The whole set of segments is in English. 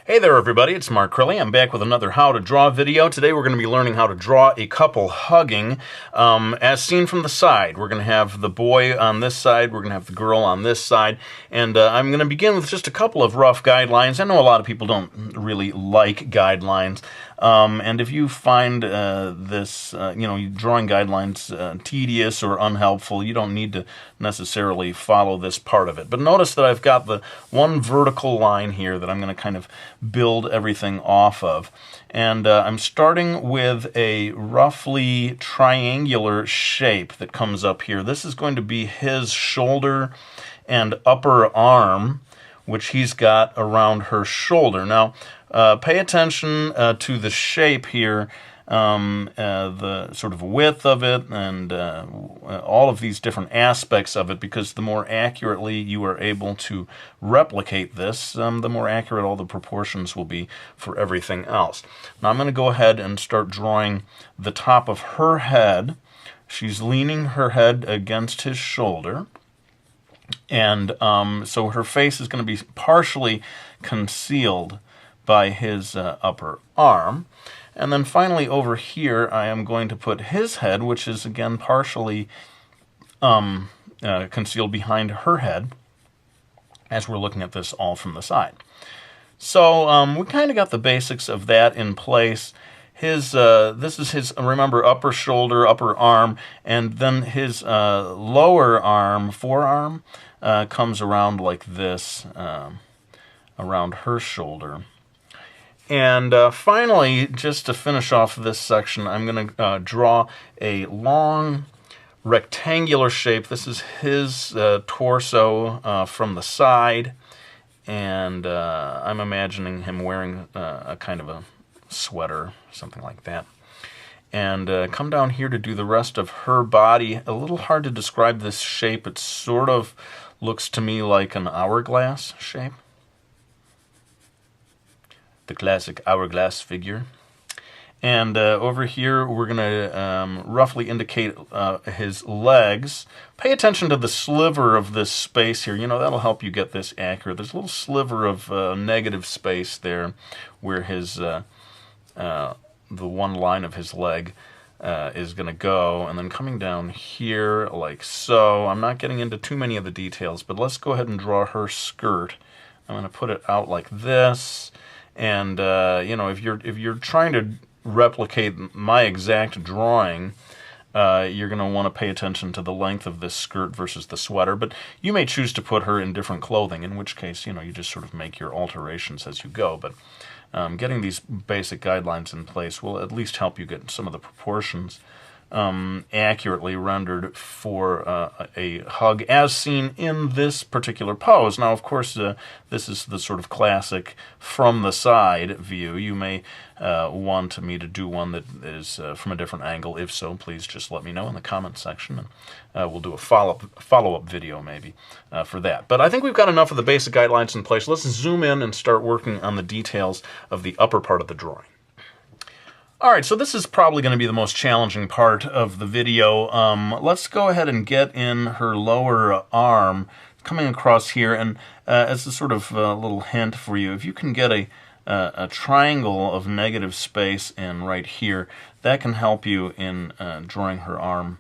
Hey there everybody, it's Mark Crilly. I'm back with another How to Draw video. Today we're going to be learning how to draw a couple hugging as seen from the side. We're going to have the boy on this side, we're going to have the girl on this side, and I'm going to begin with just a couple of rough guidelines. I know a lot of people don't really like guidelines, and if you find drawing guidelines tedious or unhelpful, you don't need to necessarily follow this part of it. But notice that I've got the one vertical line here that I'm going to kind of build everything off of. And I'm starting with a roughly triangular shape that comes up here. This is going to be his shoulder and upper arm, which he's got around her shoulder. Now, pay attention to the shape here, the sort of width of it, and all of these different aspects of it, because the more accurately you are able to replicate this, the more accurate all the proportions will be for everything else. Now I'm going to go ahead and start drawing the top of her head. She's leaning her head against his shoulder. And so her face is going to be partially concealed by his upper arm. And then finally over here I am going to put his head, which is again partially concealed behind her head, as we're looking at this all from the side. So we kind of got the basics of that in place. This is his, remember, upper shoulder, upper arm, and then his lower arm, forearm, comes around like this, around her shoulder. And finally, just to finish off this section, I'm going to draw a long rectangular shape. This is his torso from the side, and I'm imagining him wearing a kind of a sweater, something like that. And come down here to do the rest of her body. A little hard to describe this shape. It sort of looks to me like an hourglass shape. The classic hourglass figure. And over here we're going to roughly indicate his legs. Pay attention to the sliver of this space here. You know, that'll help you get this accurate. There's a little sliver of negative space there where his the one line of his leg is going to go, and then coming down here like so. I'm not getting into too many of the details, but let's go ahead and draw her skirt. I'm going to put it out like this. And if you're trying to replicate my exact drawing, you're going to want to pay attention to the length of this skirt versus the sweater. But you may choose to put her in different clothing, in which case, you just sort of make your alterations as you go. But getting these basic guidelines in place will at least help you get some of the proportions accurately rendered for a hug as seen in this particular pose. Now, of course, this is the sort of classic from the side view. You may want me to do one that is from a different angle. If so, please just let me know in the comment section, and we'll do a follow-up video maybe for that. But I think we've got enough of the basic guidelines in place. Let's zoom in and start working on the details of the upper part of the drawing. All right, so this is probably going to be the most challenging part of the video. Let's go ahead and get in her lower arm coming across here, and as a sort of little hint for you, if you can get a triangle of negative space in right here, that can help you in drawing her arm,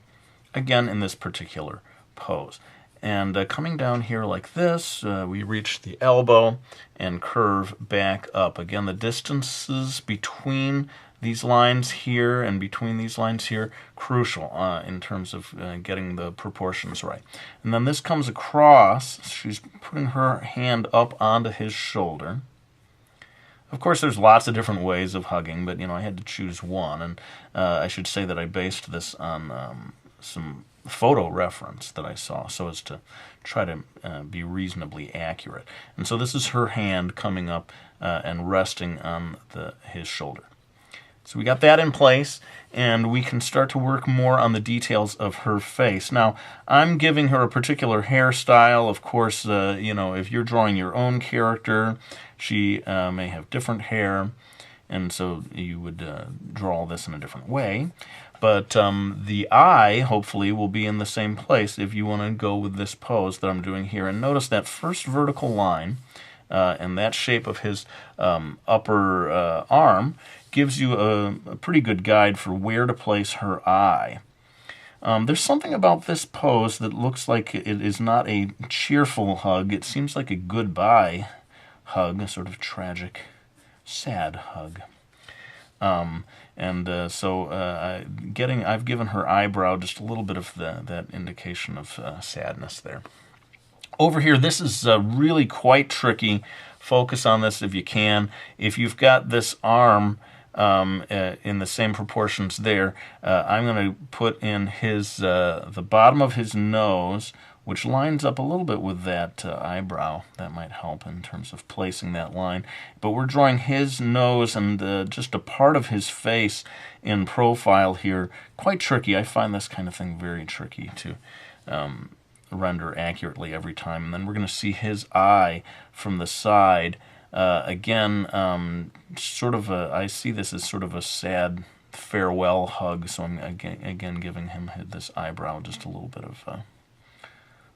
again, in this particular pose. And coming down here like this, we reach the elbow and curve back up. Again, the distances between these lines here and between these lines here, crucial in terms of getting the proportions right. And then this comes across, she's putting her hand up onto his shoulder. Of course, there's lots of different ways of hugging, but I had to choose one, and I should say that I based this on some photo reference that I saw so as to try to be reasonably accurate. And so this is her hand coming up and resting on his shoulder. So we got that in place, and we can start to work more on the details of her face. Now, I'm giving her a particular hairstyle. Of course, if you're drawing your own character, she may have different hair, and so you would draw this in a different way. But the eye, hopefully, will be in the same place if you want to go with this pose that I'm doing here. And notice that first vertical line and that shape of his upper arm gives you a pretty good guide for where to place her eye. There's something about this pose that looks like it is not a cheerful hug. It seems like a goodbye hug, a sort of tragic, sad hug. I've given her eyebrow just a little bit of that indication of sadness there. Over here, this is really quite tricky. Focus on this if you can. If you've got this arm in the same proportions there, I'm going to put in his the bottom of his nose, which lines up a little bit with that eyebrow. That might help in terms of placing that line. But we're drawing his nose and just a part of his face in profile here. Quite tricky. I find this kind of thing very tricky to render accurately every time. And then we're going to see his eye from the side. Again, I see this as sort of a sad farewell hug, so I'm again giving him this eyebrow just a little bit of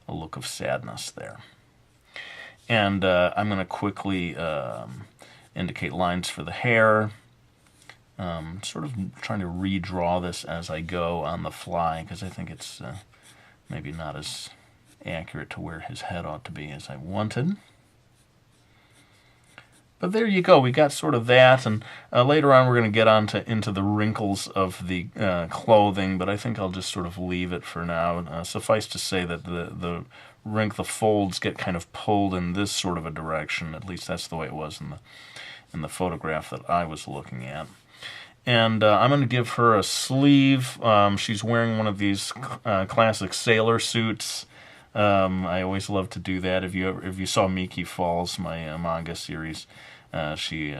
a look of sadness there. And I'm going to quickly indicate lines for the hair. Sort of trying to redraw this as I go on the fly, because I think it's maybe not as accurate to where his head ought to be as I wanted. But there you go. We got sort of that, and later on we're going to get into the wrinkles of the clothing, but I think I'll just sort of leave it for now. Suffice to say that the folds get kind of pulled in this sort of a direction. At least that's the way it was in the photograph that I was looking at. And I'm going to give her a sleeve. She's wearing one of these classic sailor suits. I always love to do that. If you saw Miki Falls, my manga series, she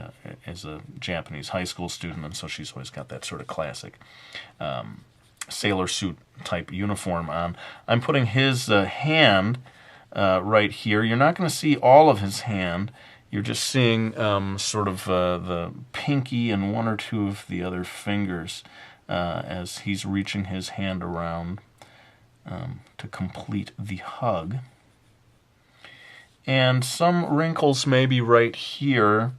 is a Japanese high school student, and so she's always got that sort of classic sailor suit type uniform on. I'm putting his hand right here. You're not going to see all of his hand. You're just seeing sort of the pinky and one or two of the other fingers as he's reaching his hand around to complete the hug. And some wrinkles maybe right here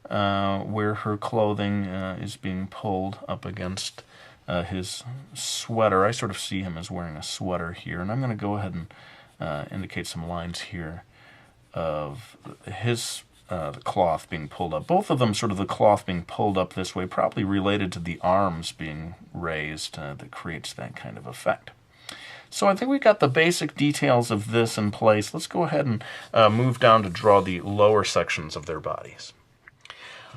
where her clothing is being pulled up against his sweater. I sort of see him as wearing a sweater here, and I'm going to go ahead and indicate some lines here of his the cloth being pulled up. Both of them sort of the cloth being pulled up this way, probably related to the arms being raised that creates that kind of effect. So I think we got the basic details of this in place. Let's go ahead and move down to draw the lower sections of their bodies.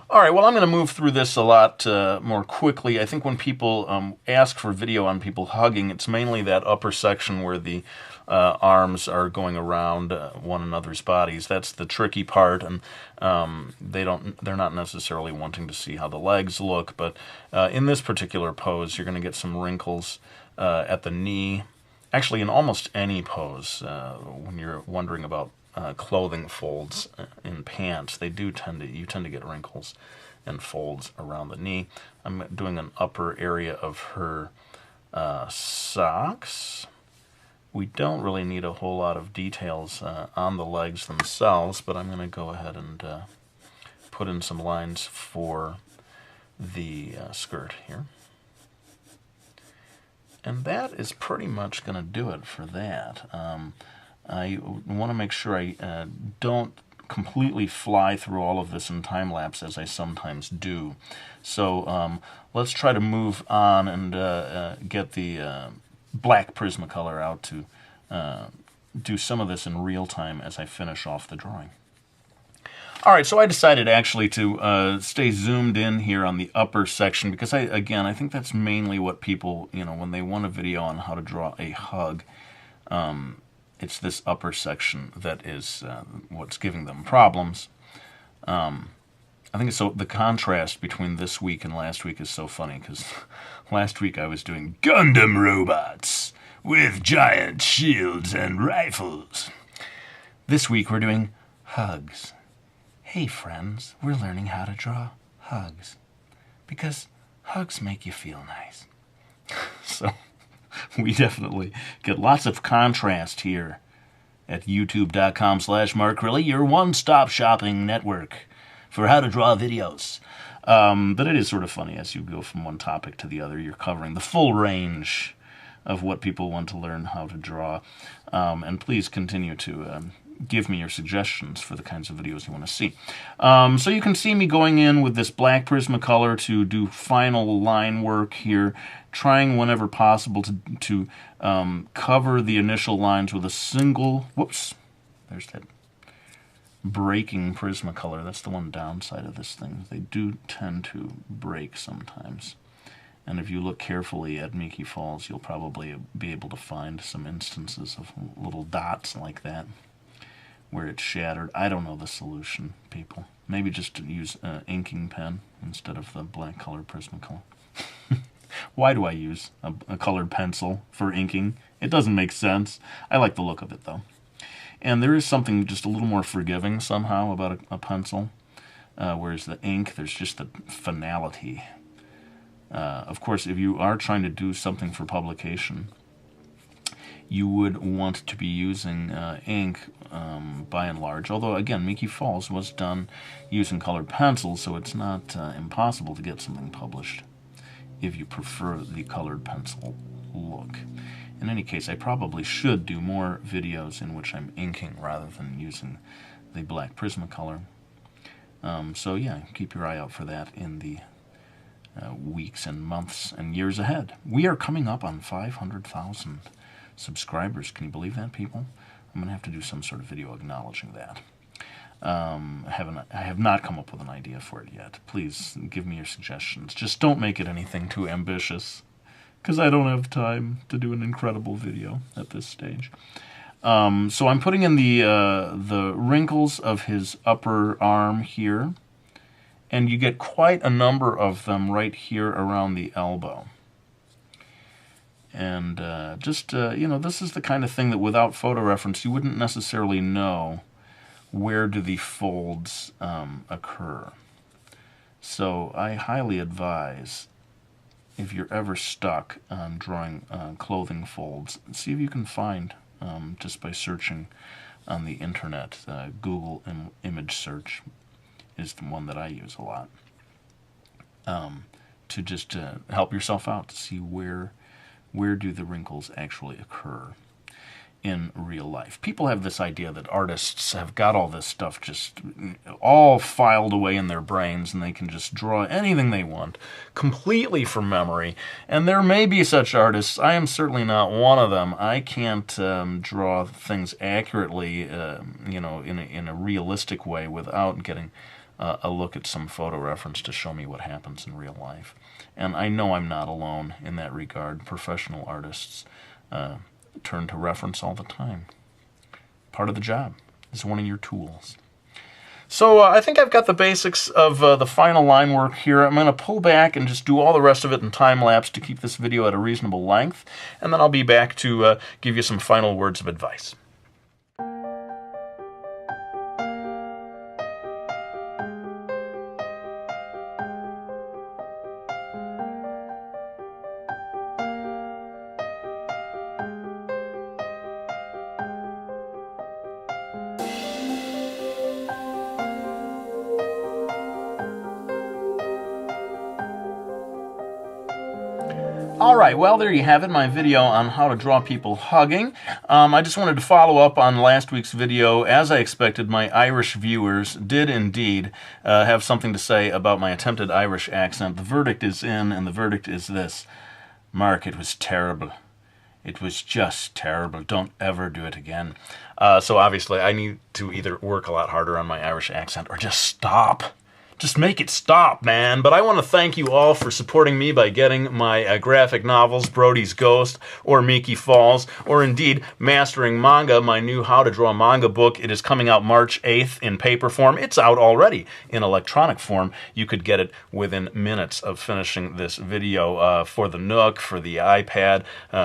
All right, well, I'm going to move through this a lot more quickly. I think when people ask for video on people hugging, it's mainly that upper section where the arms are going around one another's bodies. That's the tricky part, and they're not necessarily wanting to see how the legs look. But in this particular pose, you're going to get some wrinkles at the knee. Actually, in almost any pose, when you're wondering about clothing folds in pants, you tend to get wrinkles and folds around the knee. I'm doing an upper area of her socks. We don't really need a whole lot of details on the legs themselves, but I'm going to go ahead and put in some lines for the skirt here. And that is pretty much going to do it for that. I want to make sure I don't completely fly through all of this in time-lapse, as I sometimes do. So let's try to move on and get the black Prismacolor out to do some of this in real time as I finish off the drawing. All right, so I decided actually to stay zoomed in here on the upper section because, I think that's mainly what people, when they want a video on how to draw a hug, it's this upper section that is what's giving them problems. I think it's the contrast between this week and last week is so funny because last week I was doing Gundam robots with giant shields and rifles. This week we're doing hugs. Hey friends, we're learning how to draw hugs because hugs make you feel nice. So we definitely get lots of contrast here at youtube.com/Mark Riley, your one-stop shopping network for how to draw videos. But it is sort of funny as you go from one topic to the other. You're covering the full range of what people want to learn how to draw. And please continue to give me your suggestions for the kinds of videos you want to see. So you can see me going in with this black Prismacolor to do final line work here, trying whenever possible to cover the initial lines with a single, whoops, there's that breaking Prismacolor. That's the one downside of this thing. They do tend to break sometimes. And if you look carefully at Miki Falls, you'll probably be able to find some instances of little dots like that where it's shattered. I don't know the solution, people. Maybe just to use an inking pen instead of the black colored Prismacolor. Why do I use a colored pencil for inking? It doesn't make sense. I like the look of it, though. And there is something just a little more forgiving somehow about a pencil, whereas the ink, there's just the finality. Of course, if you are trying to do something for publication, you would want to be using ink by and large. Although, again, Miki Falls was done using colored pencils, so it's not impossible to get something published if you prefer the colored pencil look. In any case, I probably should do more videos in which I'm inking rather than using the black Prismacolor. So yeah, keep your eye out for that in the weeks and months and years ahead. We are coming up on 500,000 subscribers. Can you believe that, people? I'm going to have to do some sort of video acknowledging that. I have not come up with an idea for it yet. Please give me your suggestions. Just don't make it anything too ambitious, because I don't have time to do an incredible video at this stage. So I'm putting in the wrinkles of his upper arm here, and you get quite a number of them right here around the elbow. And you know, this is the kind of thing that without photo reference you wouldn't necessarily know where do the folds occur. So I highly advise, if you're ever stuck on drawing clothing folds, see if you can find, just by searching on the internet, Google image search is the one that I use a lot, to just help yourself out to see where do the wrinkles actually occur in real life. People have this idea that artists have got all this stuff just all filed away in their brains and they can just draw anything they want completely from memory. And there may be such artists. I am certainly not one of them. I can't draw things accurately, you know, in a realistic way without getting a look at some photo reference to show me what happens in real life. And I know I'm not alone in that regard. Professional artists turn to reference all the time. Part of the job. Is one of your tools. So I think I've got the basics of the final line work here. I'm going to pull back and just do all the rest of it in time-lapse to keep this video at a reasonable length, and then I'll be back to give you some final words of advice. Alright, well, there you have it, my video on how to draw people hugging. I just wanted to follow up on last week's video. As I expected, my Irish viewers did indeed have something to say about my attempted Irish accent. The verdict is in, and the verdict is this. Mark, it was terrible. It was just terrible. Don't ever do it again. So obviously, I need to either work a lot harder on my Irish accent or just stop. Just make it stop, man. But I want to thank you all for supporting me by getting my graphic novels, Brody's Ghost, or Miki Falls, or indeed Mastering Manga, my new How to Draw Manga book. It is coming out March 8th in paper form. It's out already in electronic form. You could get it within minutes of finishing this video for the Nook, for the iPad,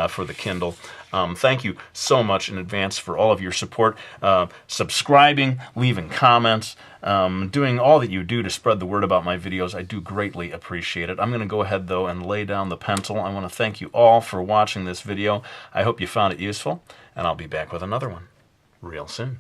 for the Kindle. Thank you so much in advance for all of your support, subscribing, leaving comments, doing all that you do to spread the word about my videos. I do greatly appreciate it. I'm going to go ahead, though, and lay down the pencil. I want to thank you all for watching this video. I hope you found it useful, and I'll be back with another one. real soon.